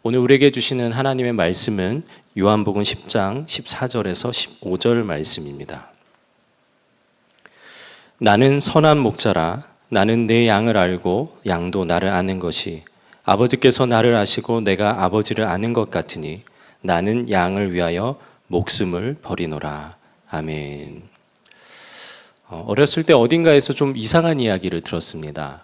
오늘 우리에게 주시는 하나님의 말씀은 요한복음 10장 14절에서 15절 말씀입니다. 나는 선한 목자라. 나는 내 양을 알고 양도 나를 아는 것이 아버지께서 나를 아시고 내가 아버지를 아는 것 같으니 나는 양을 위하여 목숨을 버리노라. 아멘. 어렸을 때 어딘가에서 좀 이상한 이야기를 들었습니다.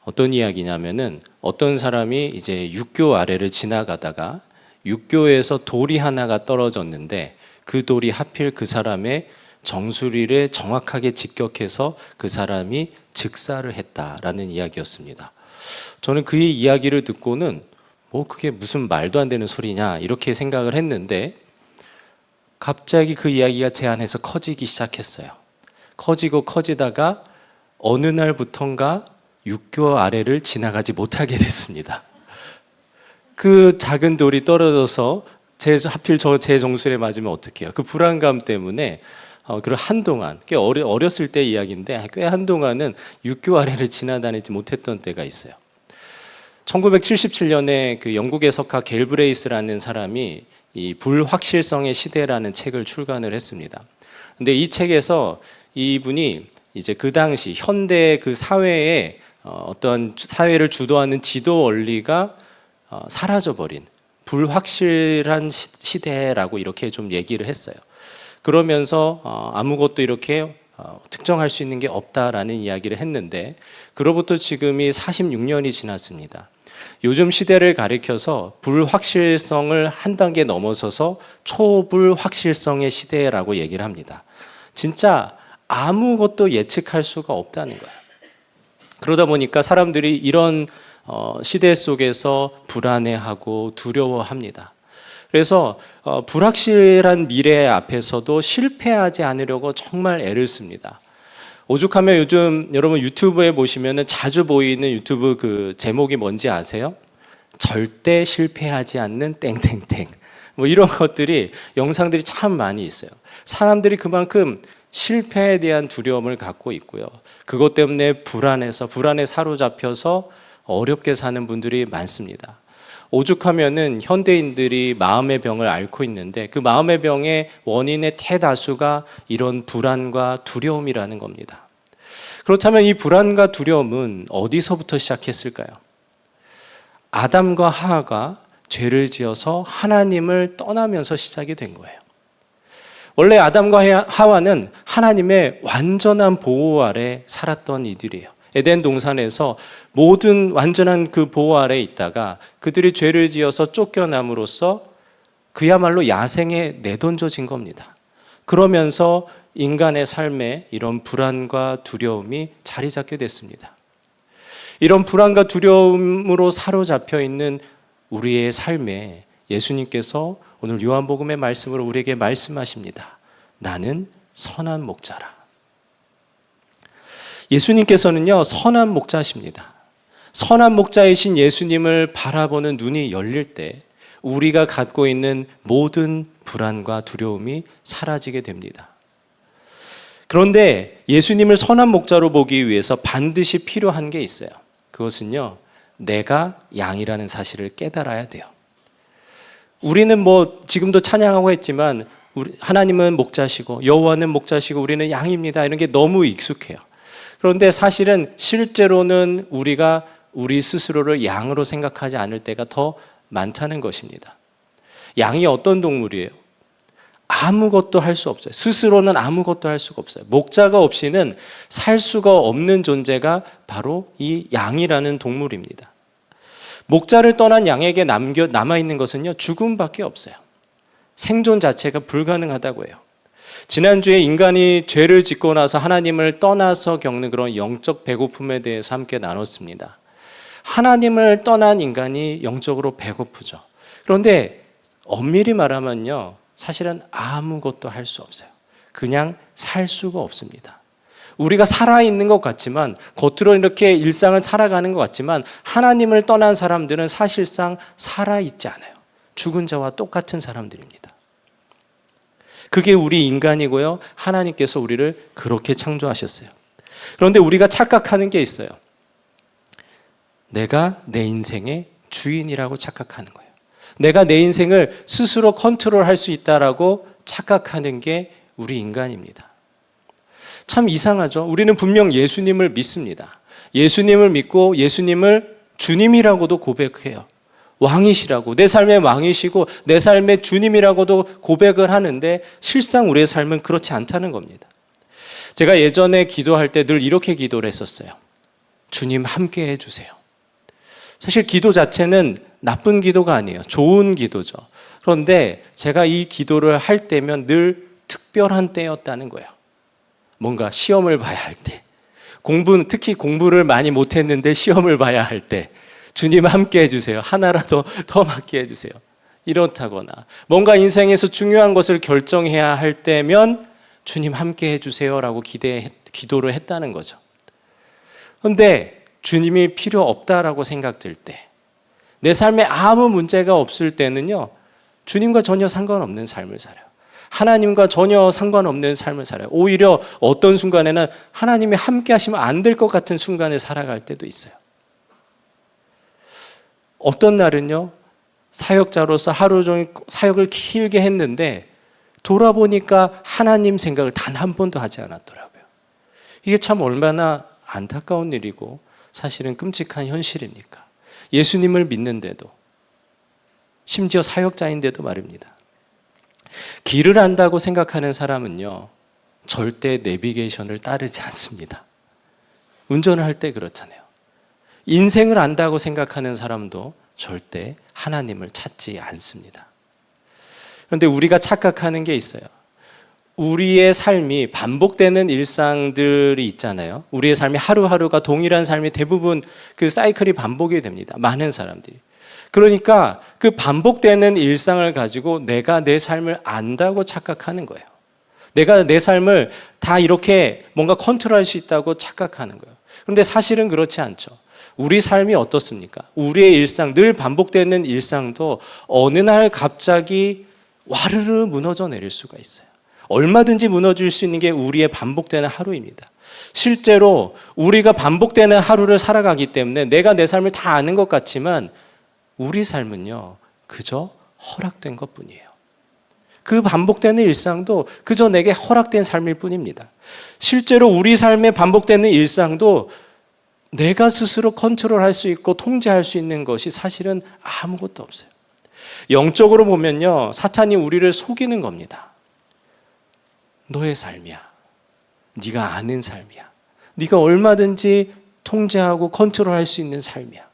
어떤 이야기냐면은 어떤 사람이 이제 육교 아래를 지나가다가 육교에서 돌이 하나가 떨어졌는데 그 돌이 하필 그 사람의 정수리를 정확하게 직격해서 그 사람이 즉사를 했다라는 이야기였습니다. 저는 그 이야기를 듣고는 그게 무슨 말도 안 되는 소리냐 이렇게 생각을 했는데 갑자기 그 이야기가 제 안에서 커지기 시작했어요. 커지다가 어느 날부턴가 육교 아래를 지나가지 못하게 됐습니다. 그 작은 돌이 떨어져서 하필 제 정수리에 맞으면 어떡해요? 그 불안감 때문에 그리고 한동안, 꽤 어렸을 때 이야기인데 꽤 한동안은 육교 아래를 지나다니지 못했던 때가 있어요. 1977년에 그 영국의 석가 갤브레이스라는 사람이 이 불확실성의 시대라는 책을 출간을 했습니다. 근데 이 책에서 이분이 이제 그 당시 현대 그 사회에 어떤 사회를 주도하는 지도 원리가 사라져버린 불확실한 시대라고 이렇게 좀 얘기를 했어요. 그러면서 아무것도 이렇게 특정할 수 있는 게 없다라는 이야기를 했는데 그로부터 지금이 46년이 지났습니다. 요즘 시대를 가리켜서 불확실성을 한 단계 넘어서서 초불확실성의 시대라고 얘기를 합니다. 진짜 아무것도 예측할 수가 없다는 거예요. 그러다 보니까 사람들이 이런 시대 속에서 불안해하고 두려워합니다. 그래서 불확실한 미래 앞에서도 실패하지 않으려고 정말 애를 씁니다. 오죽하면 요즘 여러분 유튜브에 보시면 자주 보이는 유튜브 그 제목이 뭔지 아세요? 절대 실패하지 않는 땡땡땡. 이런 것들이 영상들이 참 많이 있어요. 사람들이 그만큼 실패에 대한 두려움을 갖고 있고요. 그것 때문에 불안에 사로잡혀서 어렵게 사는 분들이 많습니다. 오죽하면은 현대인들이 마음의 병을 앓고 있는데 그 마음의 병의 원인의 대다수가 이런 불안과 두려움이라는 겁니다. 그렇다면 이 불안과 두려움은 어디서부터 시작했을까요? 아담과 하와가 죄를 지어서 하나님을 떠나면서 시작이 된 거예요. 원래 아담과 하와는 하나님의 완전한 보호 아래 살았던 이들이에요. 에덴 동산에서 모든 완전한 그 보호 아래에 있다가 그들이 죄를 지어서 쫓겨남으로써 그야말로 야생에 내던져진 겁니다. 그러면서 인간의 삶에 이런 불안과 두려움이 자리 잡게 됐습니다. 이런 불안과 두려움으로 사로잡혀 있는 우리의 삶에 예수님께서 오늘 요한복음의 말씀으로 우리에게 말씀하십니다. 나는 선한 목자라. 예수님께서는요, 선한 목자십니다. 선한 목자이신 예수님을 바라보는 눈이 열릴 때 우리가 갖고 있는 모든 불안과 두려움이 사라지게 됩니다. 그런데 예수님을 선한 목자로 보기 위해서 반드시 필요한 게 있어요. 그것은요, 내가 양이라는 사실을 깨달아야 돼요. 우리는 지금도 찬양하고 했지만 하나님은 목자시고 여호와는 목자시고 우리는 양입니다. 이런 게 너무 익숙해요. 그런데 사실은 실제로는 우리가 우리 스스로를 양으로 생각하지 않을 때가 더 많다는 것입니다. 양이 어떤 동물이에요? 아무것도 할 수 없어요. 스스로는 아무것도 할 수가 없어요. 목자가 없이는 살 수가 없는 존재가 바로 이 양이라는 동물입니다. 목자를 떠난 양에게 남아있는 것은요, 죽음밖에 없어요. 생존 자체가 불가능하다고 해요. 지난주에 인간이 죄를 짓고 나서 하나님을 떠나서 겪는 그런 영적 배고픔에 대해서 함께 나눴습니다. 하나님을 떠난 인간이 영적으로 배고프죠. 그런데 엄밀히 말하면요, 사실은 아무것도 할 수 없어요. 그냥 살 수가 없습니다. 우리가 살아있는 것 같지만, 겉으로 이렇게 일상을 살아가는 것 같지만 하나님을 떠난 사람들은 사실상 살아있지 않아요. 죽은 자와 똑같은 사람들입니다. 그게 우리 인간이고요, 하나님께서 우리를 그렇게 창조하셨어요. 그런데 우리가 착각하는 게 있어요. 내가 내 인생의 주인이라고 착각하는 거예요. 내가 내 인생을 스스로 컨트롤할 수 있다라고 착각하는 게 우리 인간입니다. 참 이상하죠. 우리는 분명 예수님을 믿습니다. 예수님을 믿고 예수님을 주님이라고도 고백해요. 왕이시라고, 내 삶의 왕이시고 내 삶의 주님이라고도 고백을 하는데 실상 우리의 삶은 그렇지 않다는 겁니다. 제가 예전에 기도할 때 늘 이렇게 기도를 했었어요. 주님 함께 해주세요. 사실 기도 자체는 나쁜 기도가 아니에요. 좋은 기도죠. 그런데 제가 이 기도를 할 때면 늘 특별한 때였다는 거예요. 뭔가 시험을 봐야 할 때, 특히 공부를 많이 못했는데 시험을 봐야 할 때, 주님 함께 해주세요. 하나라도 더 맞게 해주세요. 이렇다거나 뭔가 인생에서 중요한 것을 결정해야 할 때면 주님 함께 해주세요라고 기도를 했다는 거죠. 그런데 주님이 필요 없다라고 생각될 때, 내 삶에 아무 문제가 없을 때는요, 주님과 전혀 상관없는 삶을 살아요. 하나님과 전혀 상관없는 삶을 살아요. 오히려 어떤 순간에는 하나님이 함께 하시면 안 될 것 같은 순간을 살아갈 때도 있어요. 어떤 날은요, 사역자로서 하루 종일 사역을 길게 했는데 돌아보니까 하나님 생각을 단 한 번도 하지 않았더라고요. 이게 참 얼마나 안타까운 일이고 사실은 끔찍한 현실입니까? 예수님을 믿는데도, 심지어 사역자인데도 말입니다. 길을 안다고 생각하는 사람은요, 절대 내비게이션을 따르지 않습니다. 운전을 할 때 그렇잖아요. 인생을 안다고 생각하는 사람도 절대 하나님을 찾지 않습니다. 그런데 우리가 착각하는 게 있어요. 우리의 삶이 반복되는 일상들이 있잖아요. 우리의 삶이 하루하루가 동일한 삶이 대부분 그 사이클이 반복이 됩니다. 많은 사람들이. 그러니까 그 반복되는 일상을 가지고 내가 내 삶을 안다고 착각하는 거예요. 내가 내 삶을 다 이렇게 뭔가 컨트롤할 수 있다고 착각하는 거예요. 그런데 사실은 그렇지 않죠. 우리 삶이 어떻습니까? 우리의 일상, 늘 반복되는 일상도 어느 날 갑자기 와르르 무너져 내릴 수가 있어요. 얼마든지 무너질 수 있는 게 우리의 반복되는 하루입니다. 실제로 우리가 반복되는 하루를 살아가기 때문에 내가 내 삶을 다 아는 것 같지만 우리 삶은요, 그저 허락된 것뿐이에요. 그 반복되는 일상도 그저 내게 허락된 삶일 뿐입니다. 실제로 우리 삶에 반복되는 일상도 내가 스스로 컨트롤할 수 있고 통제할 수 있는 것이 사실은 아무것도 없어요. 영적으로 보면요, 사탄이 우리를 속이는 겁니다. 너의 삶이야. 네가 아는 삶이야. 네가 얼마든지 통제하고 컨트롤할 수 있는 삶이야.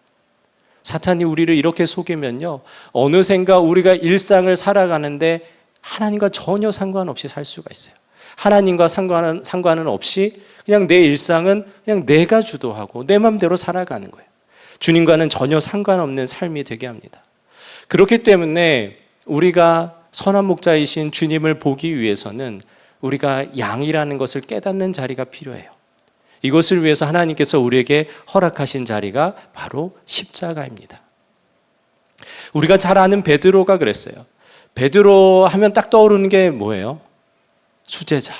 사탄이 우리를 이렇게 속이면요, 어느샌가 우리가 일상을 살아가는데 하나님과 전혀 상관없이 살 수가 있어요. 하나님과 상관은 없이 그냥 내 일상은 그냥 내가 주도하고 내 마음대로 살아가는 거예요. 주님과는 전혀 상관없는 삶이 되게 합니다. 그렇기 때문에 우리가 선한 목자이신 주님을 보기 위해서는 우리가 양이라는 것을 깨닫는 자리가 필요해요. 이것을 위해서 하나님께서 우리에게 허락하신 자리가 바로 십자가입니다. 우리가 잘 아는 베드로가 그랬어요. 베드로 하면 딱 떠오르는 게 뭐예요? 수제자.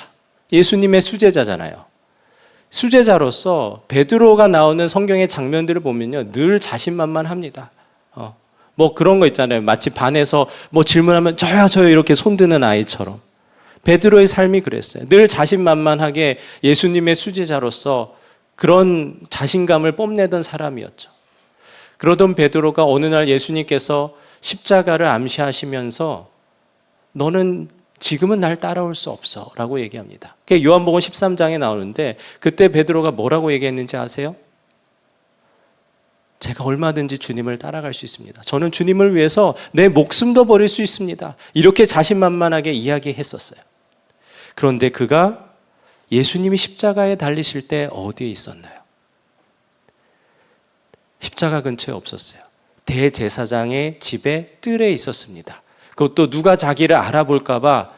예수님의 수제자잖아요. 수제자로서 베드로가 나오는 성경의 장면들을 보면요, 늘 자신만만합니다. 뭐 그런 거 있잖아요. 마치 반에서 뭐 질문하면 저요 이렇게 손드는 아이처럼. 베드로의 삶이 그랬어요. 늘 자신만만하게 예수님의 수제자로서 그런 자신감을 뽐내던 사람이었죠. 그러던 베드로가 어느 날 예수님께서 십자가를 암시하시면서 너는 지금은 날 따라올 수 없어 라고 얘기합니다. 그게 요한복음 13장에 나오는데 그때 베드로가 뭐라고 얘기했는지 아세요? 제가 얼마든지 주님을 따라갈 수 있습니다. 저는 주님을 위해서 내 목숨도 버릴 수 있습니다. 이렇게 자신만만하게 이야기했었어요. 그런데 그가 예수님이 십자가에 달리실 때 어디에 있었나요? 십자가 근처에 없었어요. 대제사장의 집에 뜰에 있었습니다. 그것도 누가 자기를 알아볼까 봐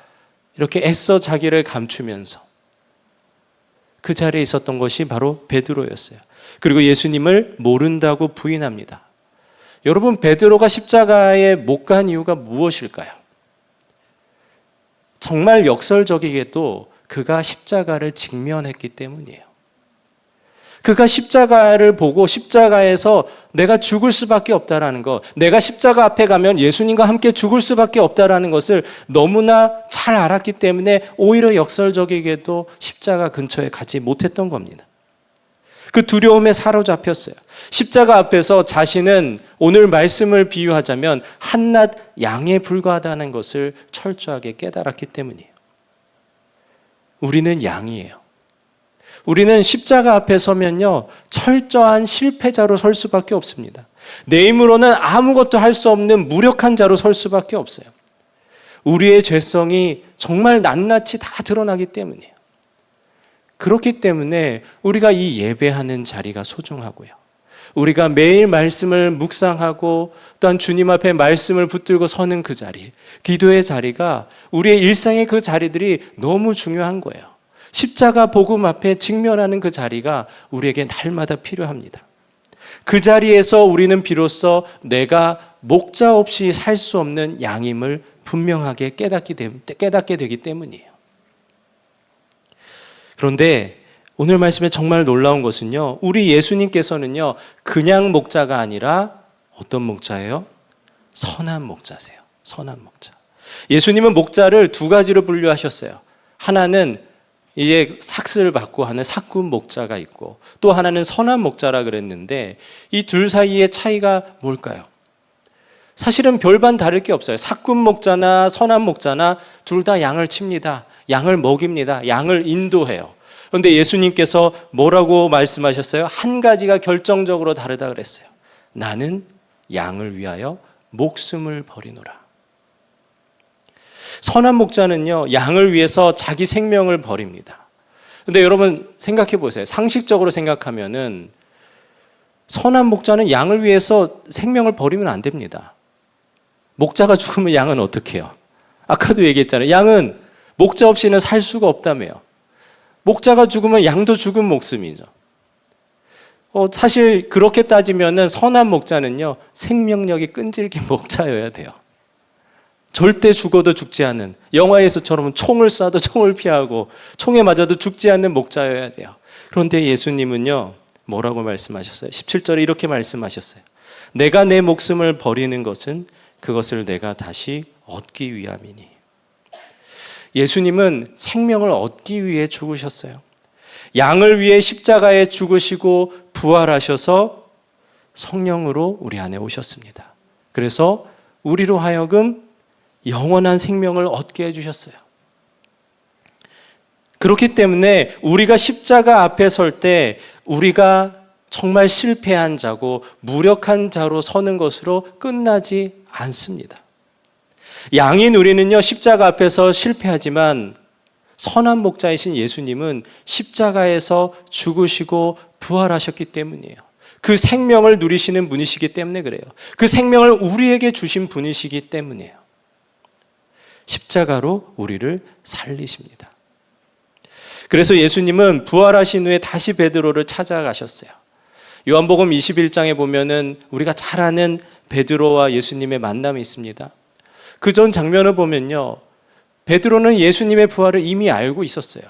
이렇게 애써 자기를 감추면서 그 자리에 있었던 것이 바로 베드로였어요. 그리고 예수님을 모른다고 부인합니다. 여러분, 베드로가 십자가에 못 간 이유가 무엇일까요? 정말 역설적이게도 그가 십자가를 직면했기 때문이에요. 그가 십자가를 보고 십자가에서 내가 죽을 수밖에 없다라는 것, 내가 십자가 앞에 가면 예수님과 함께 죽을 수밖에 없다라는 것을 너무나 잘 알았기 때문에 오히려 역설적이게도 십자가 근처에 가지 못했던 겁니다. 그 두려움에 사로잡혔어요. 십자가 앞에서 자신은 오늘 말씀을 비유하자면 한낱 양에 불과하다는 것을 철저하게 깨달았기 때문이에요. 우리는 양이에요. 우리는 십자가 앞에 서면요, 철저한 실패자로 설 수밖에 없습니다. 내 힘으로는 아무것도 할 수 없는 무력한 자로 설 수밖에 없어요. 우리의 죄성이 정말 낱낱이 다 드러나기 때문이에요. 그렇기 때문에 우리가 이 예배하는 자리가 소중하고요. 우리가 매일 말씀을 묵상하고 또한 주님 앞에 말씀을 붙들고 서는 그 자리, 기도의 자리가 우리의 일상의 그 자리들이 너무 중요한 거예요. 십자가 복음 앞에 직면하는 그 자리가 우리에게 날마다 필요합니다. 그 자리에서 우리는 비로소 내가 목자 없이 살 수 없는 양임을 분명하게 깨닫게 되기 때문이에요. 그런데 오늘 말씀에 정말 놀라운 것은요, 우리 예수님께서는요, 그냥 목자가 아니라 어떤 목자예요? 선한 목자세요. 선한 목자. 예수님은 목자를 두 가지로 분류하셨어요. 하나는 이제 삭슬을 받고 하는 삭군 목자가 있고, 또 하나는 선한 목자라 그랬는데 이 둘 사이의 차이가 뭘까요? 사실은 별반 다를 게 없어요. 삭군 목자나 선한 목자나 둘 다 양을 칩니다. 양을 먹입니다. 양을 인도해요. 그런데 예수님께서 뭐라고 말씀하셨어요? 한 가지가 결정적으로 다르다 그랬어요. 나는 양을 위하여 목숨을 버리노라. 선한 목자는요, 양을 위해서 자기 생명을 버립니다. 근데 여러분 생각해 보세요. 상식적으로 생각하면은 선한 목자는 양을 위해서 생명을 버리면 안 됩니다. 목자가 죽으면 양은 어떻게 해요? 아까도 얘기했잖아요. 양은 목자 없이는 살 수가 없다며요. 목자가 죽으면 양도 죽은 목숨이죠. 사실 그렇게 따지면은 선한 목자는요, 생명력이 끈질긴 목자여야 돼요. 절대 죽어도 죽지 않는, 영화에서처럼 총을 쏴도 총을 피하고 총에 맞아도 죽지 않는 목자여야 돼요. 그런데 예수님은요, 뭐라고 말씀하셨어요? 17절에 이렇게 말씀하셨어요. 내가 내 목숨을 버리는 것은 그것을 내가 다시 얻기 위함이니. 예수님은 생명을 얻기 위해 죽으셨어요. 양을 위해 십자가에 죽으시고 부활하셔서 성령으로 우리 안에 오셨습니다. 그래서 우리로 하여금 영원한 생명을 얻게 해주셨어요. 그렇기 때문에 우리가 십자가 앞에 설 때 우리가 정말 실패한 자고 무력한 자로 서는 것으로 끝나지 않습니다. 양인 우리는요, 십자가 앞에서 실패하지만 선한 목자이신 예수님은 십자가에서 죽으시고 부활하셨기 때문이에요. 그 생명을 누리시는 분이시기 때문에 그래요. 그 생명을 우리에게 주신 분이시기 때문이에요. 십자가로 우리를 살리십니다. 그래서 예수님은 부활하신 후에 다시 베드로를 찾아가셨어요. 요한복음 21장에 보면은 우리가 잘 아는 베드로와 예수님의 만남이 있습니다. 그 전 장면을 보면요, 베드로는 예수님의 부활을 이미 알고 있었어요.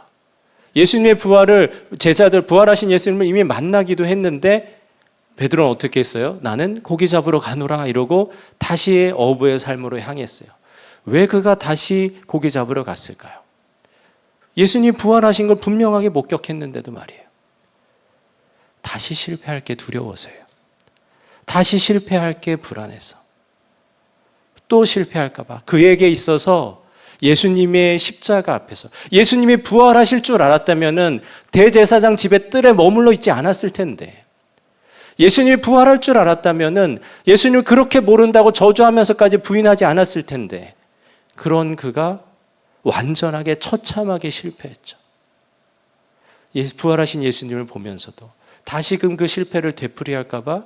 예수님의 부활을, 제자들 부활하신 예수님을 이미 만나기도 했는데 베드로는 어떻게 했어요? 나는 고기 잡으러 가노라 이러고 다시 어부의 삶으로 향했어요. 왜 그가 다시 고기 잡으러 갔을까요? 예수님 부활하신 걸 분명하게 목격했는데도 말이에요. 다시 실패할 게 두려워서요. 다시 실패할 게 불안해서. 또 실패할까 봐. 그에게 있어서 예수님의 십자가 앞에서 예수님이 부활하실 줄 알았다면은 대제사장 집에 뜰에 머물러 있지 않았을 텐데, 예수님이 부활할 줄 알았다면은 예수님을 그렇게 모른다고 저주하면서까지 부인하지 않았을 텐데, 그런 그가 완전하게 처참하게 실패했죠. 부활하신 예수님을 보면서도 다시금 그 실패를 되풀이할까 봐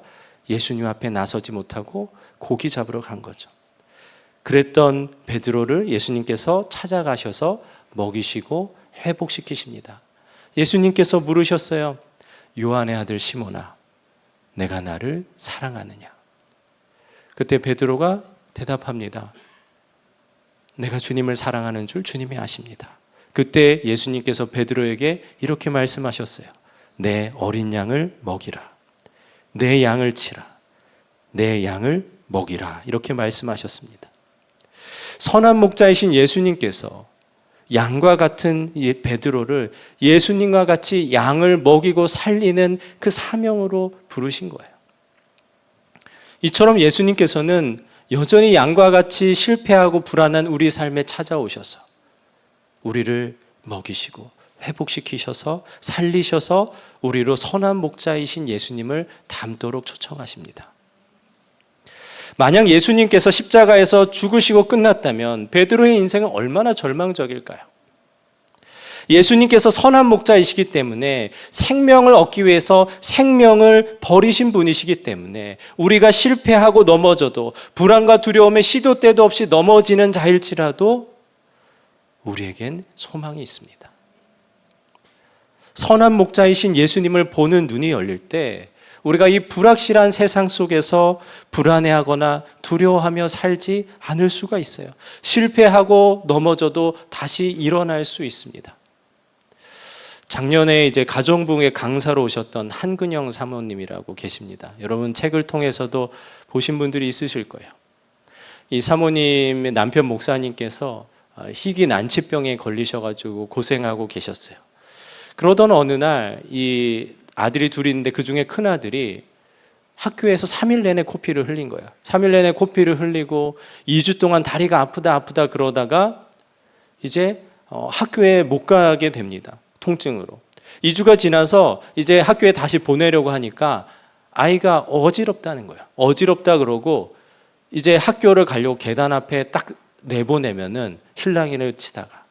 예수님 앞에 나서지 못하고 고기 잡으러 간 거죠. 그랬던 베드로를 예수님께서 찾아가셔서 먹이시고 회복시키십니다. 예수님께서 물으셨어요. 요한의 아들 시몬아, 내가 나를 사랑하느냐? 그때 베드로가 대답합니다. 내가 주님을 사랑하는 줄 주님이 아십니다. 그때 예수님께서 베드로에게 이렇게 말씀하셨어요. 내 어린 양을 먹이라. 내 양을 치라. 내 양을 먹이라 이렇게 말씀하셨습니다. 선한 목자이신 예수님께서 양과 같은 베드로를 예수님과 같이 양을 먹이고 살리는 그 사명으로 부르신 거예요. 이처럼 예수님께서는 여전히 양과 같이 실패하고 불안한 우리 삶에 찾아오셔서 우리를 먹이시고 회복시키셔서 살리셔서 우리로 선한 목자이신 예수님을 닮도록 초청하십니다. 만약 예수님께서 십자가에서 죽으시고 끝났다면 베드로의 인생은 얼마나 절망적일까요? 예수님께서 선한 목자이시기 때문에 생명을 얻기 위해서 생명을 버리신 분이시기 때문에 우리가 실패하고 넘어져도 불안과 두려움에 시도 때도 없이 넘어지는 자일지라도 우리에겐 소망이 있습니다. 선한 목자이신 예수님을 보는 눈이 열릴 때 우리가 이 불확실한 세상 속에서 불안해하거나 두려워하며 살지 않을 수가 있어요. 실패하고 넘어져도 다시 일어날 수 있습니다. 작년에 이제 가정부흥회 강사로 오셨던 한근영 사모님이라고 계십니다. 여러분 책을 통해서도 보신 분들이 있으실 거예요. 이 사모님의 남편 목사님께서 희귀 난치병에 걸리셔가지고 고생하고 계셨어요. 그러던 어느 날 이 아들이 둘이 있는데 그 중에 큰 아들이 학교에서 3일 내내 코피를 흘린 거예요. 3일 내내 코피를 흘리고 2주 동안 다리가 아프다 그러다가 이제 학교에 못 가게 됩니다. 통증으로. 2주가 지나서 이제 학교에 다시 보내려고 하니까 아이가 어지럽다는 거예요. 어지럽다 그러고 이제 학교를 가려고 계단 앞에 딱 내보내면은 실랑이를 치다가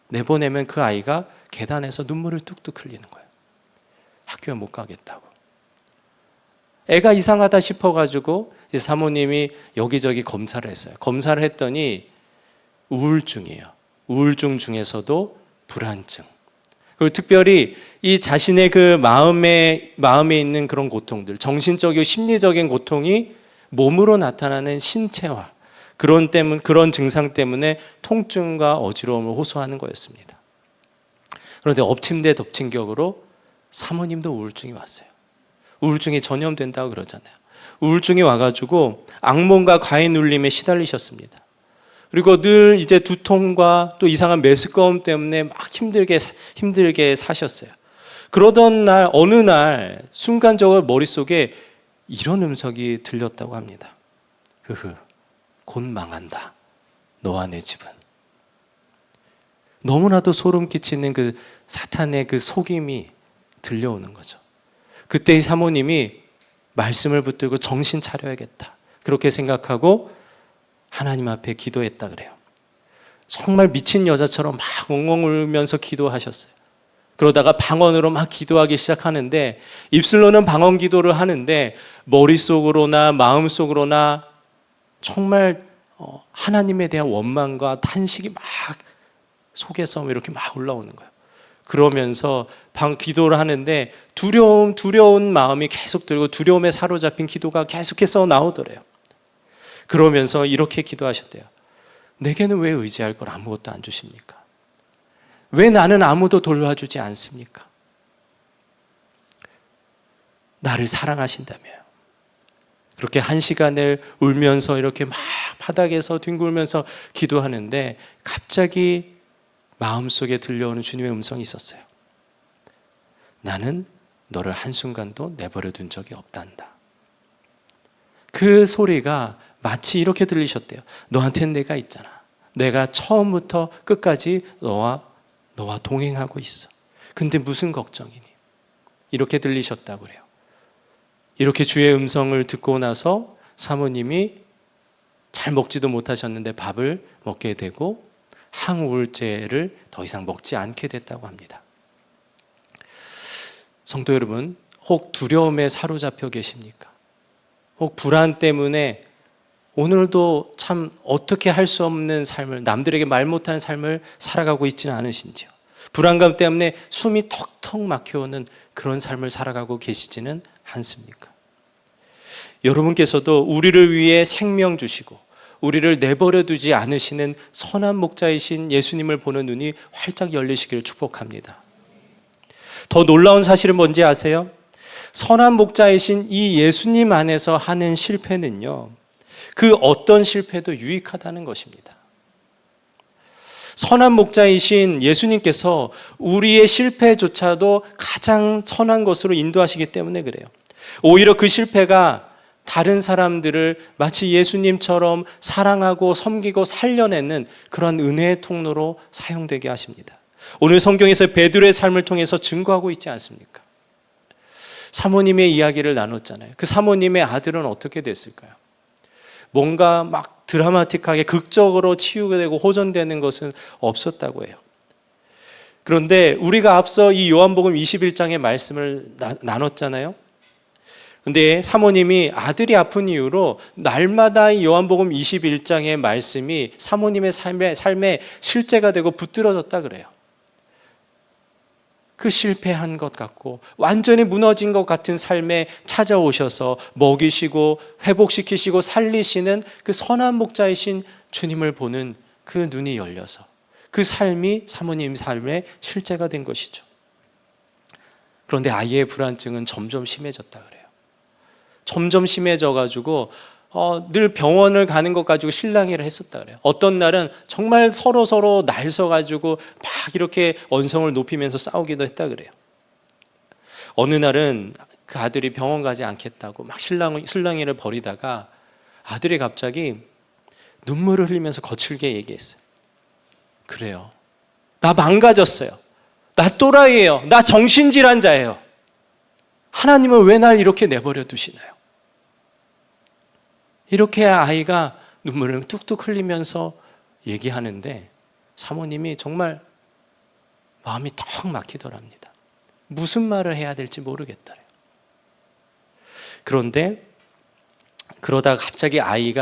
내보내면 그 아이가 계단에서 눈물을 뚝뚝 흘리는 거예요. 학교에 못 가겠다고. 애가 이상하다 싶어가지고 이제 사모님이 여기저기 검사를 했어요. 검사를 했더니 우울증이에요. 우울증 중에서도 불안증. 그리고 특별히 이 자신의 그 마음에 있는 그런 고통들, 정신적이고 심리적인 고통이 몸으로 나타나는 신체화, 그런 증상 때문에 통증과 어지러움을 호소하는 거였습니다. 그런데 엎친 데 덮친 격으로 사모님도 우울증이 왔어요. 우울증이 전염된다고 그러잖아요. 우울증이 와가지고 악몽과 과잉 눌림에 시달리셨습니다. 그리고 늘 이제 두통과 또 이상한 메스꺼움 때문에 막 힘들게 사셨어요. 그러던 날 어느 날 순간적으로 머릿속에 이런 음성이 들렸다고 합니다. 곧 망한다. 너와 내 집은. 너무나도 소름 끼치는 그 사탄의 그 속임이 들려오는 거죠. 그때 이 사모님이 말씀을 붙들고 정신 차려야겠다. 그렇게 생각하고 하나님 앞에 기도했다 그래요. 정말 미친 여자처럼 막 엉엉 울면서 기도하셨어요. 그러다가 방언으로 막 기도하기 시작하는데 입술로는 방언 기도를 하는데 머릿속으로나 마음속으로나 정말 하나님에 대한 원망과 탄식이 막 속에서 이렇게 막 올라오는 거예요. 그러면서 기도를 하는데 두려운 마음이 계속 들고 두려움에 사로잡힌 기도가 계속해서 나오더래요. 그러면서 이렇게 기도하셨대요. 내게는 왜 의지할 걸 아무것도 안 주십니까? 왜 나는 아무도 돌봐주지 않습니까? 나를 사랑하신다며요. 그렇게 1시간을 울면서 이렇게 막 바닥에서 뒹굴면서 기도하는데 갑자기 마음속에 들려오는 주님의 음성이 있었어요. 나는 너를 한순간도 내버려 둔 적이 없단다. 그 소리가 마치 이렇게 들리셨대요. 너한테는 내가 있잖아. 내가 처음부터 끝까지 너와 동행하고 있어. 근데 무슨 걱정이니? 이렇게 들리셨다고 그래요. 이렇게 주의 음성을 듣고 나서 사모님이 잘 먹지도 못하셨는데 밥을 먹게 되고 항우울제를 더 이상 먹지 않게 됐다고 합니다. 성도 여러분, 혹 두려움에 사로잡혀 계십니까? 혹 불안 때문에 오늘도 참 어떻게 할 수 없는 삶을, 남들에게 말 못하는 삶을 살아가고 있지는 않으신지요? 불안감 때문에 숨이 턱턱 막혀오는 그런 삶을 살아가고 계시지는 않습니까? 여러분께서도 우리를 위해 생명 주시고 우리를 내버려 두지 않으시는 선한 목자이신 예수님을 보는 눈이 활짝 열리시기를 축복합니다. 더 놀라운 사실은 뭔지 아세요? 선한 목자이신 이 예수님 안에서 하는 실패는요, 그 어떤 실패도 유익하다는 것입니다. 선한 목자이신 예수님께서 우리의 실패조차도 가장 선한 것으로 인도하시기 때문에 그래요. 오히려 그 실패가 다른 사람들을 마치 예수님처럼 사랑하고 섬기고 살려내는 그런 은혜의 통로로 사용되게 하십니다. 오늘 성경에서 베드로의 삶을 통해서 증거하고 있지 않습니까? 사모님의 이야기를 나눴잖아요. 그 사모님의 아들은 어떻게 됐을까요? 뭔가 막 드라마틱하게 극적으로 치유가 되고 호전되는 것은 없었다고 해요. 그런데 우리가 앞서 이 요한복음 21장의 말씀을 나눴잖아요. 근데 사모님이 아들이 아픈 이유로 날마다 이 요한복음 21장의 말씀이 사모님의 삶에 실제가 되고 붙들어졌다 그래요. 그 실패한 것 같고 완전히 무너진 것 같은 삶에 찾아오셔서 먹이시고 회복시키시고 살리시는 그 선한 목자이신 주님을 보는 그 눈이 열려서 그 삶이 사모님 삶의 실제가 된 것이죠. 그런데 아이의 불안증은 점점 심해졌다 그래요. 점점 심해져가지고 늘 병원을 가는 것 가지고 실랑이를 했었다 그래요. 어떤 날은 정말 서로 날서가지고 막 이렇게 언성을 높이면서 싸우기도 했다 그래요. 어느 날은 그 아들이 병원 가지 않겠다고 막 실랑이를 벌이다가 아들이 갑자기 눈물을 흘리면서 거칠게 얘기했어요. 그래요. 나 망가졌어요. 나 또라이예요. 나 정신질환자예요. 하나님은 왜 날 이렇게 내버려 두시나요? 이렇게 아이가 눈물을 뚝뚝 흘리면서 얘기하는데 사모님이 정말 마음이 턱 막히더랍니다. 무슨 말을 해야 될지 모르겠더래요. 그런데 그러다가 갑자기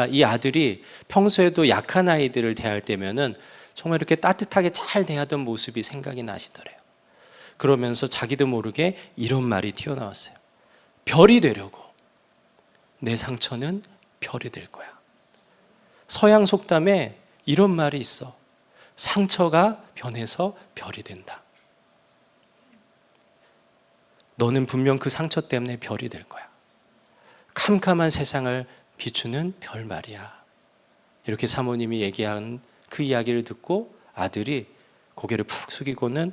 이 아들이 평소에도 약한 아이들을 대할 때면은 정말 이렇게 따뜻하게 잘 대하던 모습이 생각이 나시더래요. 그러면서 자기도 모르게 이런 말이 튀어나왔어요. 별이 되려고 내 상처는 별이 될 거야. 서양 속담에 이런 말이 있어. 상처가 변해서 별이 된다. 너는 분명 그 상처 때문에 별이 될 거야. 캄캄한 세상을 비추는 별 말이야. 이렇게 사모님이 얘기한 그 이야기를 듣고 아들이 고개를 푹 숙이고는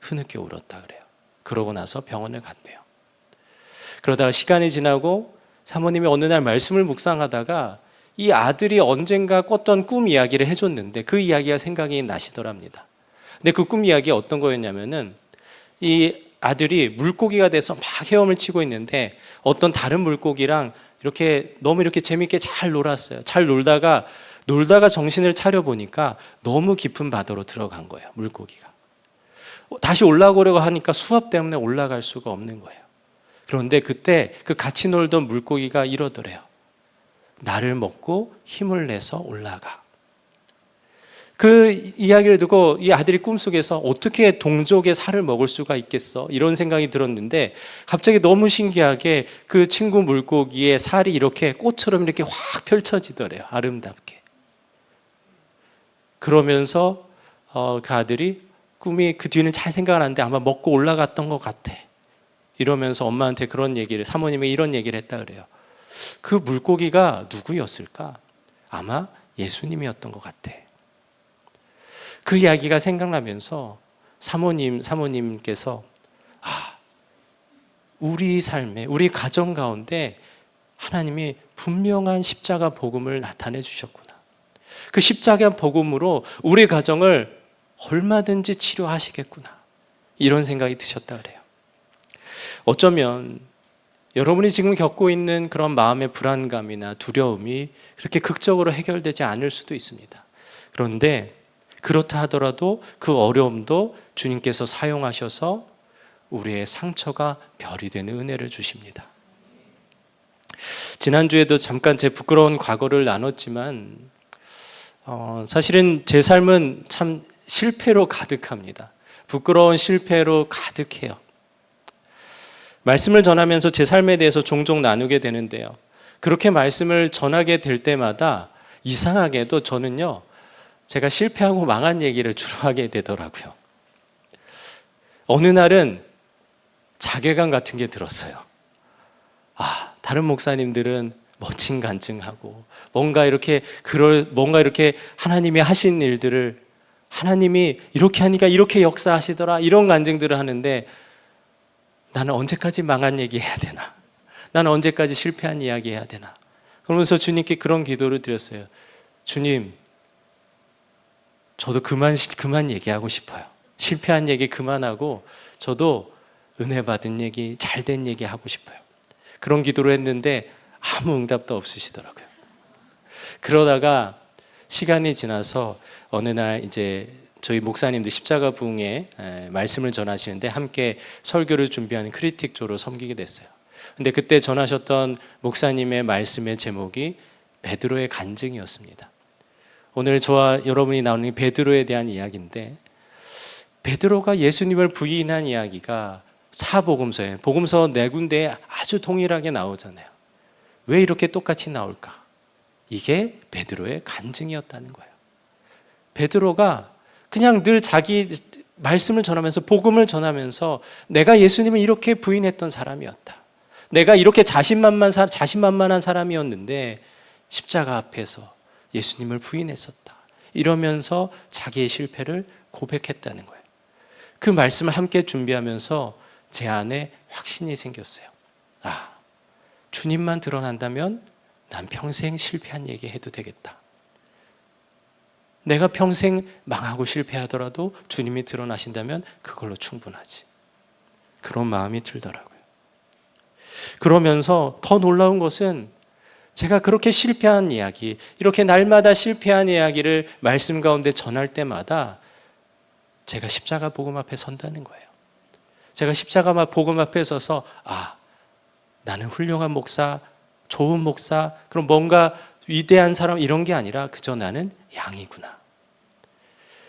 흐느껴 울었다 그래요. 그러고 나서 병원을 갔대요. 그러다가 시간이 지나고 사모님이 어느 날 말씀을 묵상하다가 이 아들이 언젠가 꿨던 꿈 이야기를 해줬는데 그 이야기가 생각이 나시더랍니다. 근데 그 꿈 이야기가 어떤 거였냐면은 이 아들이 물고기가 돼서 막 헤엄을 치고 있는데 어떤 다른 물고기랑 너무 재밌게 잘 놀았어요. 잘 놀다가 정신을 차려 보니까 너무 깊은 바다로 들어간 거예요. 물고기가. 다시 올라오려고 하니까 수압 때문에 올라갈 수가 없는 거예요. 그런데 그때 그 같이 놀던 물고기가 이러더래요. 나를 먹고 힘을 내서 올라가. 그 이야기를 듣고 이 아들이 꿈속에서 어떻게 동족의 살을 먹을 수가 있겠어? 이런 생각이 들었는데 갑자기 너무 신기하게 그 친구 물고기의 살이 이렇게 꽃처럼 이렇게 확 펼쳐지더래요. 아름답게. 그러면서 그 아들이 꿈이 그 뒤는 잘 생각 안 나는데 아마 먹고 올라갔던 것 같아. 이러면서 엄마한테 사모님이 이런 얘기를 했다 그래요. 그 물고기가 누구였을까? 아마 예수님이었던 것 같아. 그 이야기가 생각나면서 사모님께서 우리 삶에, 우리 가정 가운데 하나님이 분명한 십자가 복음을 나타내 주셨구나. 그 십자가 복음으로 우리 가정을 얼마든지 치료하시겠구나. 이런 생각이 드셨다 그래요. 어쩌면 여러분이 지금 겪고 있는 그런 마음의 불안감이나 두려움이 그렇게 극적으로 해결되지 않을 수도 있습니다. 그런데 그렇다 하더라도 그 어려움도 주님께서 사용하셔서 우리의 상처가 별이 되는 은혜를 주십니다. 지난주에도 잠깐 제 부끄러운 과거를 나눴지만 사실은 제 삶은 참 실패로 가득합니다. 부끄러운 실패로 가득해요. 말씀을 전하면서 제 삶에 대해서 종종 나누게 되는데요. 그렇게 말씀을 전하게 될 때마다 이상하게도 저는요, 제가 실패하고 망한 얘기를 주로 하게 되더라고요. 어느 날은 자괴감 같은 게 들었어요. 다른 목사님들은 멋진 간증하고 뭔가 이렇게 하나님이 하신 일들을 하나님이 이렇게 하니까 이렇게 역사하시더라 이런 간증들을 하는데 나는 언제까지 망한 얘기 해야 되나? 나는 언제까지 실패한 이야기 해야 되나? 그러면서 주님께 그런 기도를 드렸어요. 주님, 저도 그만 얘기하고 싶어요. 실패한 얘기 그만하고 저도 은혜 받은 얘기, 잘된 얘기 하고 싶어요. 그런 기도를 했는데 아무 응답도 없으시더라고요. 그러다가 시간이 지나서 어느 날 이제 저희 목사님들 십자가 부흥회 말씀을 전하시는데 함께 설교를 준비하는 크리틱조로 섬기게 됐어요. 근데 그때 전하셨던 목사님의 말씀의 제목이 베드로의 간증이었습니다. 오늘 저와 여러분이 나누는 베드로에 대한 이야기인데, 베드로가 예수님을 부인한 이야기가 사복음서에 복음서 4군데에 아주 동일하게 나오잖아요. 왜 이렇게 똑같이 나올까? 이게 베드로의 간증이었다는 거예요. 베드로가 그냥 늘 자기 말씀을 전하면서 복음을 전하면서 내가 예수님을 이렇게 부인했던 사람이었다. 내가 이렇게 자신만만한 사람이었는데 십자가 앞에서 예수님을 부인했었다. 이러면서 자기의 실패를 고백했다는 거예요. 그 말씀을 함께 준비하면서 제 안에 확신이 생겼어요. 주님만 드러난다면 난 평생 실패한 얘기 해도 되겠다. 내가 평생 망하고 실패하더라도 주님이 드러나신다면 그걸로 충분하지. 그런 마음이 들더라고요. 그러면서 더 놀라운 것은 제가 그렇게 실패한 이야기, 이렇게 날마다 실패한 이야기를 말씀 가운데 전할 때마다 제가 십자가 복음 앞에 선다는 거예요. 제가 십자가 복음 앞에 서서 나는 훌륭한 목사, 좋은 목사, 그럼 뭔가 위대한 사람 이런 게 아니라 그저 나는 양이구나.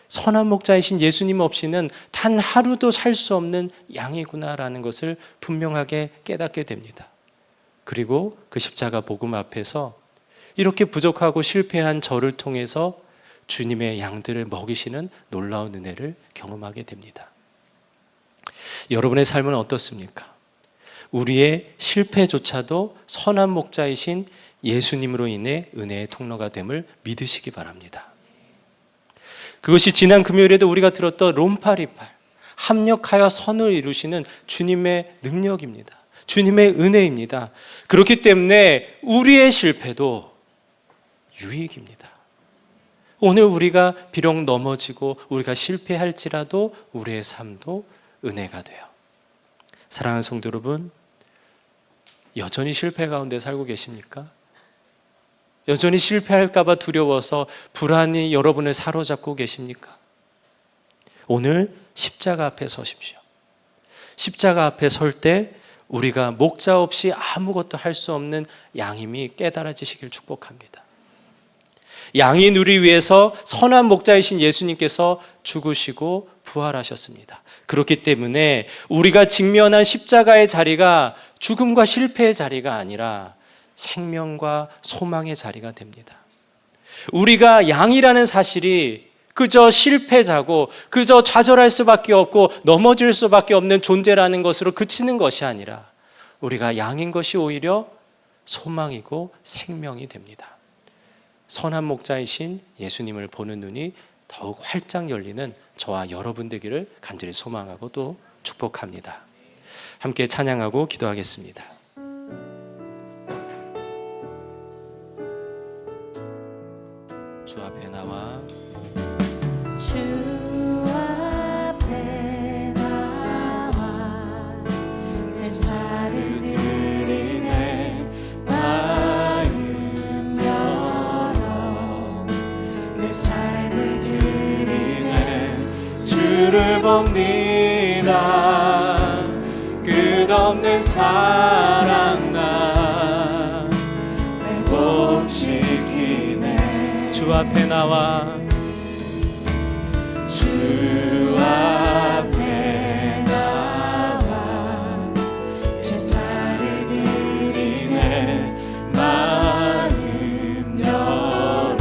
선한 목자이신 예수님 없이는 단 하루도 살 수 없는 양이구나라는 것을 분명하게 깨닫게 됩니다. 그리고 그 십자가 복음 앞에서 이렇게 부족하고 실패한 저를 통해서 주님의 양들을 먹이시는 놀라운 은혜를 경험하게 됩니다. 여러분의 삶은 어떻습니까? 우리의 실패조차도 선한 목자이신 예수님으로 인해 은혜의 통로가 됨을 믿으시기 바랍니다. 그것이 지난 금요일에도 우리가 들었던 롬파리팔, 합력하여 선을 이루시는 주님의 능력입니다. 주님의 은혜입니다. 그렇기 때문에 우리의 실패도 유익입니다. 오늘 우리가 비록 넘어지고 우리가 실패할지라도 우리의 삶도 은혜가 돼요. 사랑하는 성도 여러분, 여전히 실패 가운데 살고 계십니까? 여전히 실패할까 봐 두려워서 불안이 여러분을 사로잡고 계십니까? 오늘 십자가 앞에 서십시오. 십자가 앞에 설 때 우리가 목자 없이 아무것도 할 수 없는 양임이 깨달아지시길 축복합니다. 양인 우리 위해서 선한 목자이신 예수님께서 죽으시고 부활하셨습니다. 그렇기 때문에 우리가 직면한 십자가의 자리가 죽음과 실패의 자리가 아니라 생명과 소망의 자리가 됩니다. 우리가 양이라는 사실이 그저 실패자고 그저 좌절할 수밖에 없고 넘어질 수밖에 없는 존재라는 것으로 그치는 것이 아니라 우리가 양인 것이 오히려 소망이고 생명이 됩니다. 선한 목자이신 예수님을 보는 눈이 더욱 활짝 열리는 저와 여러분 되기를 간절히 소망하고 또 축복합니다. 함께 찬양하고 기도하겠습니다. 주 앞에 나와 주 앞에 나와 제사를 드리네 마음 열어 내 삶을 드리네 주를 봅니다 끝없는 사랑 나의 복 지키네 주 앞에 나와 주 앞에 나와 제사를 드리네 마음 열어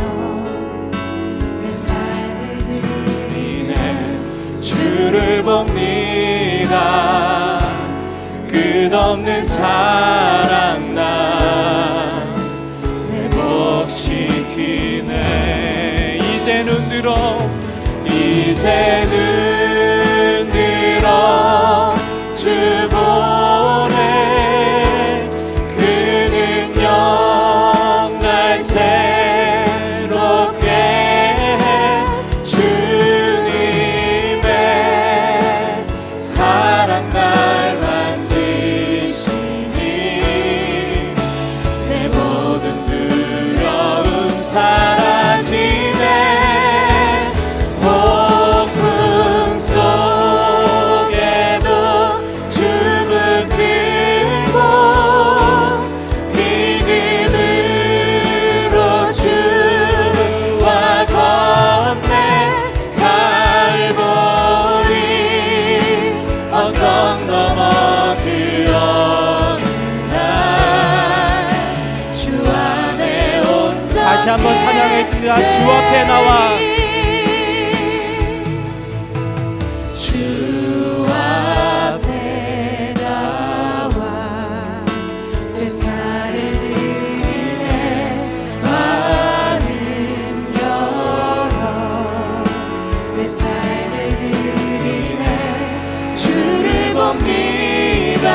내 삶을 드리네 주를 봅니다 사랑 나 회복시키네. 이제는 들어 주 보내 그 능력 날 새롭게 해. 주님의 사랑 날 만지시니 내 모든 두려움 사라지네. 폭풍 속에도 춤을 들고 믿음으로 주와 건네 갈보리 언덕 넘어 그 어느 날 주 안에 온전히 다시 한번 찬양하겠습니다. 주 앞에 나와 주 앞에 나와 제사를 드리네. 마음 열어 내 삶을 드리네. 주를 봅니다.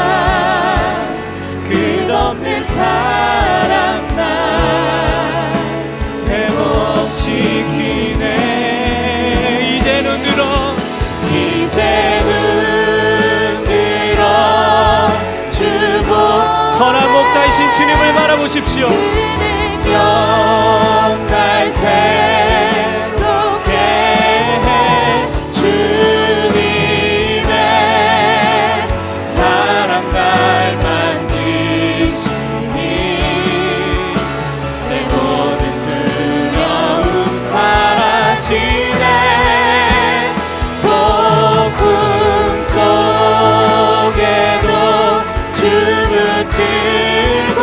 끝없는 사랑 날 회복시키네. 이제는 들어 주보 선한 목자이신 주님을 바라보십시오. 그 능력 날 새롭게 해. 주님의 사랑 날 만지시니 내 모든 두려움 사라지네. 폭풍 속에도 춤을 들고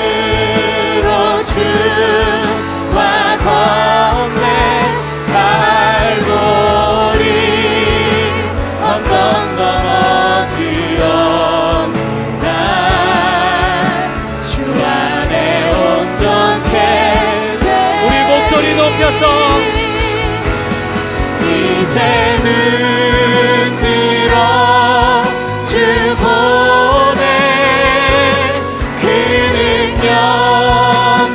믿음으로 주와 건네 갈보리 언덕 넘어 그 어느 날 주 안에 온전케 우리 목소리 높여서 이제는 들어 주 보내 그 능력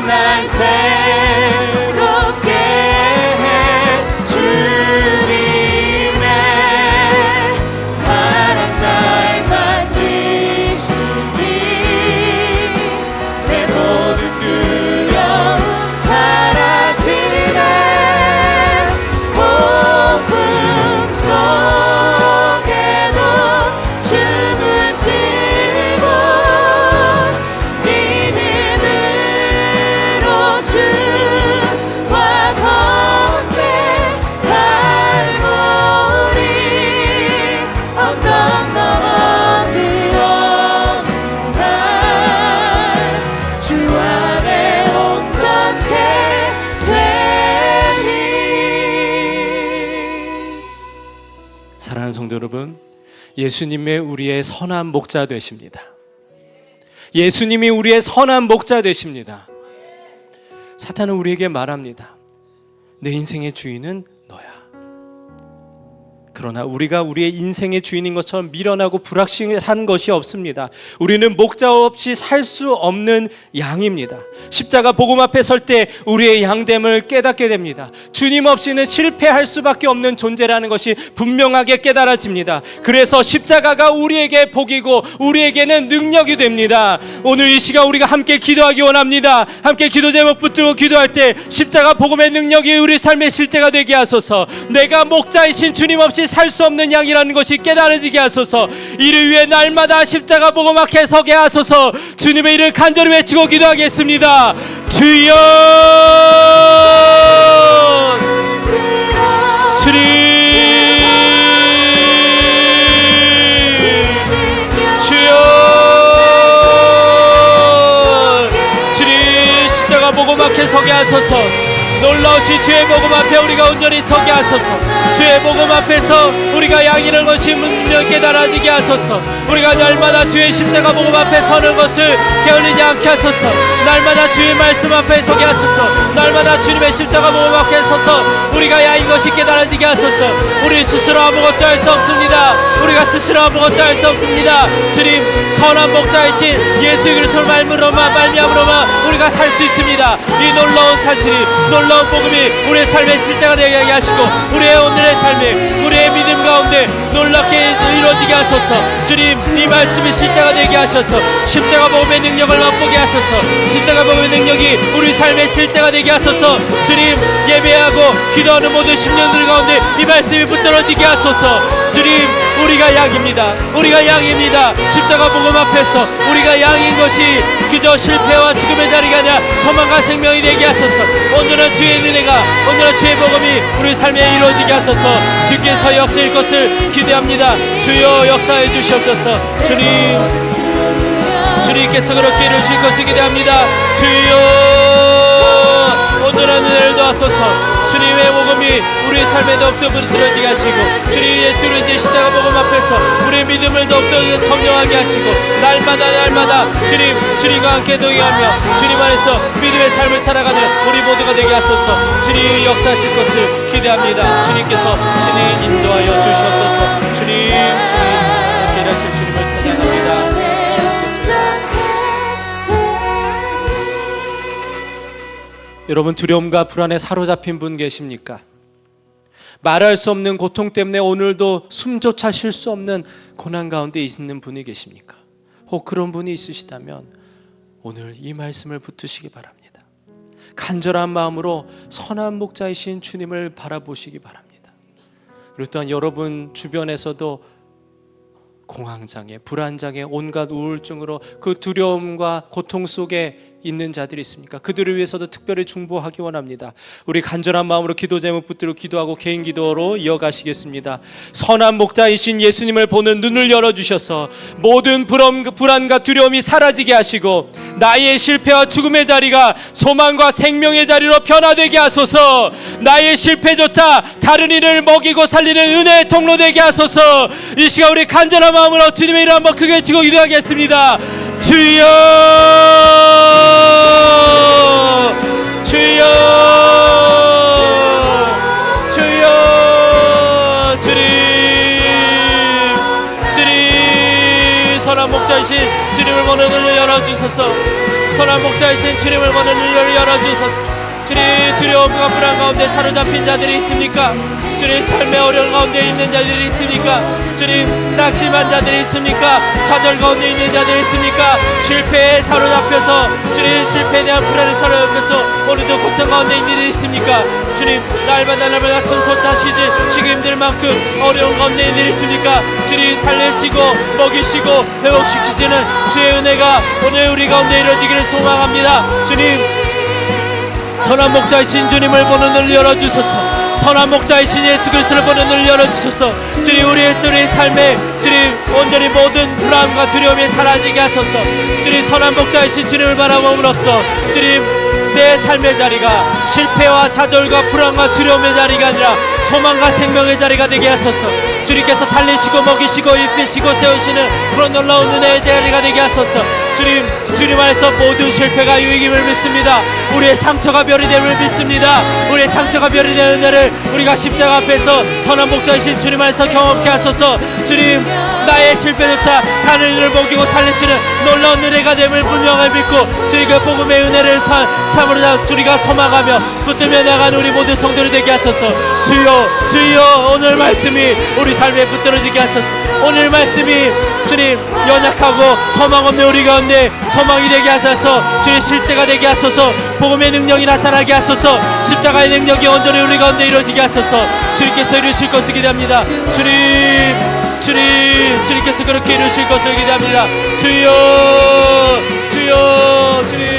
날 새롭게 해. 주님의 사랑 날 만지시니 내 모든 두려움 사라지네. 폭풍 속에도 춤을 들고 믿음으로 주와 건네 갈보리 언덕 넘어 그 어느 날 주 안에 온전케 되리. 사랑하는 성도 여러분, 예수님의 우리의 선한 목자 되십니다. 예수님이 우리의 선한 목자 되십니다. 사탄은 우리에게 말합니다. 내 인생의 주인은 너야. 그러나 우리가 우리의 인생의 주인인 것처럼 미련하고 불확실한 것이 없습니다. 우리는 목자 없이 살 수 없는 양입니다. 십자가 복음 앞에 설 때 우리의 양됨을 깨닫게 됩니다. 주님 없이는 실패할 수밖에 없는 존재라는 것이 분명하게 깨달아집니다. 그래서 십자가가 우리에게 복이고 우리에게는 능력이 됩니다. 오늘 이 시간 우리가 함께 기도하기 원합니다. 함께 기도 제목 붙들고 기도할 때 십자가 복음의 능력이 우리 삶의 실제가 되게 하소서. 내가 목자이신 주님 없이 살 수 없는 양이라는 것이 깨달아지게 하소서. 이를 위해 날마다 십자가 복음 앞에 서게 하소서. 주님의 이름을 간절히 외치고 기도하겠습니다. 주여, 주님, 주여, 주님 십자가 복음 앞에 서게 하소서. 놀라우신 주의 복음 앞에 우리가 온전히 서게 하소서. 주의 복음 앞에서 우리가 양이라는 것이 분명히 깨달아지게 하소서. 우리가 날마다 주의 십자가 복음 앞에 서는 것을 게을리지 않게 하소서. 날마다 주의 말씀 앞에 서게 하소서. 날마다 주님의 십자가 복음 앞에 서서 우리가 양인 것이 깨달아지게 하소서. 우리 스스로 아무것도 할 수 없습니다. 우리가 스스로 아무것도 할 수 없습니다. 주님, 선한 목자이신 예수 그리스도 말미암으로만 우리가 살 수 있습니다. 이 놀라운 사실이, 놀라운 복음이 우리의 삶의 실제가 되게 하시고 우리의 오늘의 삶에, 우리의 믿음 가운데 놀랍게 이루어지게 하소서. 주님, 이 말씀이 실제가 되게 하셔서 십자가 복음의 능력을 맛보게 하소서. 십자가 복음의 능력이 우리 삶의 실제가 되게 하소서. 주님, 예배하고 기도하는 모든 심령들 가운데 이 말씀이 붙들어지게 하소서. 주님, 우리가 양입니다. 우리가 양입니다. 십자가 복음 앞에서 우리가 양인 것이 그저 실패와 죽음의 자리가 아니라 소망과 생명이 되게 하소서. 온전한 주의 은혜가, 온전한 주의 복음이 우리 삶에 이루어지게 하소서. 주께서 역사일 것을 기대합니다. 주여 역사해 주시옵소서. 주님께서 그렇게 이루실 것을 기대합니다. 주여 온전한 은혜를 도하소서. 주님의 복음이 우리의 삶에 더욱더 부스러지게 하시고 주님 예수 그리스도의 십자가 복음 앞에서 우리의 믿음을 더욱더 점령하게 하시고 날마다 주님과 함께 동행하며 주님 안에서 믿음의 삶을 살아가는 우리 모두가 되게 하소서. 주님 역사하실 것을 기대합니다. 주님께서 친히 인도하여 주시옵소서. 주님 이렇게 일하실 주님을 찬양합니다. 여러분, 두려움과 불안에 사로잡힌 분 계십니까? 말할 수 없는 고통 때문에 오늘도 숨조차 쉴 수 없는 고난 가운데 있는 분이 계십니까? 혹 그런 분이 있으시다면 오늘 이 말씀을 붙드시기 바랍니다. 간절한 마음으로 선한 목자이신 주님을 바라보시기 바랍니다. 그리고 또한 여러분 주변에서도 공황장애, 불안장애, 온갖 우울증으로 그 두려움과 고통 속에 있는 자들이 있습니까? 그들을 위해서도 특별히 중보하기 원합니다. 우리 간절한 마음으로 기도 제목 붙들고 기도하고 개인 기도로 이어가시겠습니다. 선한 목자이신 예수님을 보는 눈을 열어주셔서 모든 불안과 두려움이 사라지게 하시고 나의 실패와 죽음의 자리가 소망과 생명의 자리로 변화되게 하소서. 나의 실패조차 다른 이를 먹이고 살리는 은혜의 통로 되게 하소서. 이 시간 우리 간절한 마음으로 주님의 이름 한번 크게 외치고 기도하겠습니다. 주여, 주여, 주여. 주님, 선한 목자이신 주님을 보는 눈을 열어주소서. 선한 목자이신 주님을 보는 눈을 열어주소서. 주님, 두려움과 불안 가운데 사로잡힌 자들이 있습니까? 주님, 삶의 어려움 가운데 있는 자들이 있습니까? 주님, 낙심한 자들이 있습니까? 좌절 가운데 있는 자들이 있습니까? 실패에 사로잡혀서 주님, 실패에 대한 불안에 사로잡혀서 오늘도 고통 가운데 있는 일이 있습니까? 주님, 날마다 숨소차 쉬기 힘들 만큼 어려운 가운데 있는 일이 있습니까? 주님, 살리시고 먹이시고 회복시키시는 주의 은혜가 오늘 우리 가운데 이루어지기를 소망합니다. 주님, 선한 목자이신 주님을 보는 눈을 열어주소서. 선한 목자이신 예수 그리스도를 보는 눈을 열어주소서. 주님, 우리의 삶에 주님 온전히 모든 불안과 두려움이 사라지게 하소서. 주님, 선한 목자이신 주님을 바라봄으로써 주님, 내 삶의 자리가 실패와 좌절과 불안과 두려움의 자리가 아니라 소망과 생명의 자리가 되게 하소서. 주님께서 살리시고 먹이시고 입히시고 세우시는 그런 놀라운 은혜의 자리가 되게 하소서. 주님 안에서 모든 실패가 유익임을 믿습니다. 우리의 상처가 별이 됨을 믿습니다. 우리의 상처가 별이 되는 은혜를 우리가 십자가 앞에서 선한 목자이신 주님 안에서 경험케 하소서. 주님, 나의 실패조차 다른 이를 먹이고 살리시는 놀라운 은혜가 됨을 분명히 믿고 주님 그 복음의 은혜를 삼으로 우리가 소망하며 붙들며 나가는 우리 모든 성도를 되게 하소서. 주여, 주여, 오늘 말씀이 우리 삶에 붙들어지게 하소서. 오늘 말씀이 주님, 연약하고 소망 없는 우리 가운데 소망이 되게 하소서. 주님, 실제가 되게 하소서. 복음의 능력이 나타나게 하소서. 십자가의 능력이 온전히 우리 가운데 이루어지게 하소서. 주님께서 이루실 것을 기대합니다. 주님께서 그렇게 이루실 것을 기대합니다. 주여, 주여, 주님.